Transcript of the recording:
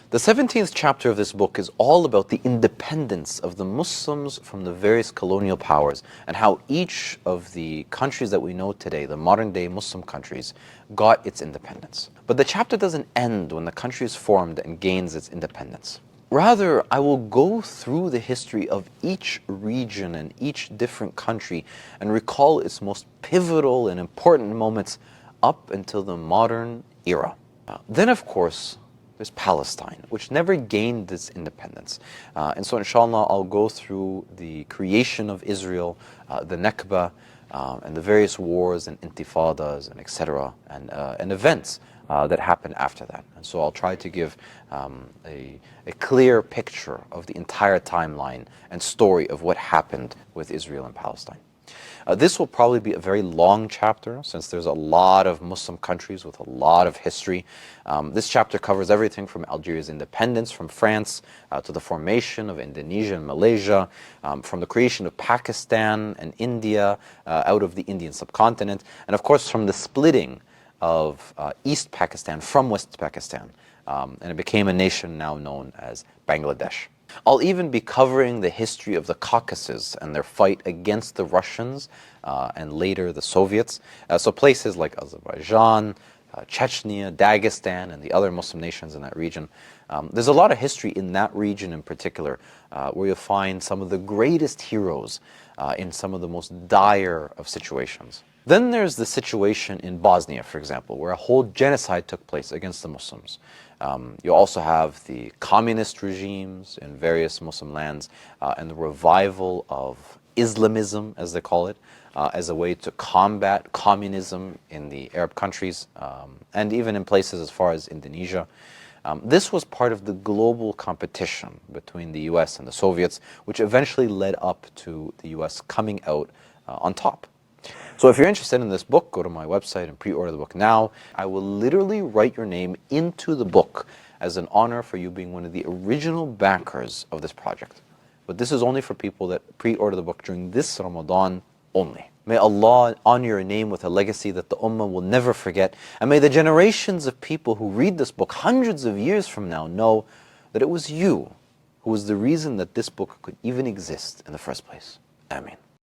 The 17th chapter of this book is all about the independence of the Muslims from the various colonial powers and how each of the countries that we know today, the modern day Muslim countries, got its independence. But the chapter doesn't end when the country is formed and gains its independence. Rather, I will go through the history of each region and each different country and recall its most pivotal and important moments up until the modern era. Then, of course, there's Palestine, which never gained its independence. And so, inshallah, I'll go through the creation of Israel, the Nakba, and the various wars and intifadas and etc. and events that happened after that. And so I'll try to give a clear picture of the entire timeline and story of what happened with Israel and Palestine. This will probably be a very long chapter since there's a lot of Muslim countries with a lot of history. This chapter covers everything from Algeria's independence from France to the formation of Indonesia and Malaysia, from the creation of Pakistan and India out of the Indian subcontinent, and of course from the splitting of East Pakistan from West Pakistan. And it became a nation now known as Bangladesh. I'll even be covering the history of the Caucasus and their fight against the Russians and later the Soviets. So places like Azerbaijan, Chechnya, Dagestan, and the other Muslim nations in that region. There's a lot of history in that region in particular where you'll find some of the greatest heroes in some of the most dire of situations. Then there's the situation in Bosnia, for example, where a whole genocide took place against the Muslims. You also have the communist regimes in various Muslim lands and the revival of Islamism, as they call it, as a way to combat communism in the Arab countries and even in places as far as Indonesia. This was part of the global competition between the US and the Soviets, which eventually led up to the US coming out on top. So if you're interested in this book, go to my website and pre-order the book now. I will literally write your name into the book as an honor for you being one of the original backers of this project. But this is only for people that pre-order the book during this Ramadan only. May Allah honor your name with a legacy that the ummah will never forget. And may the generations of people who read this book hundreds of years from now know that it was you who was the reason that this book could even exist in the first place. Ameen.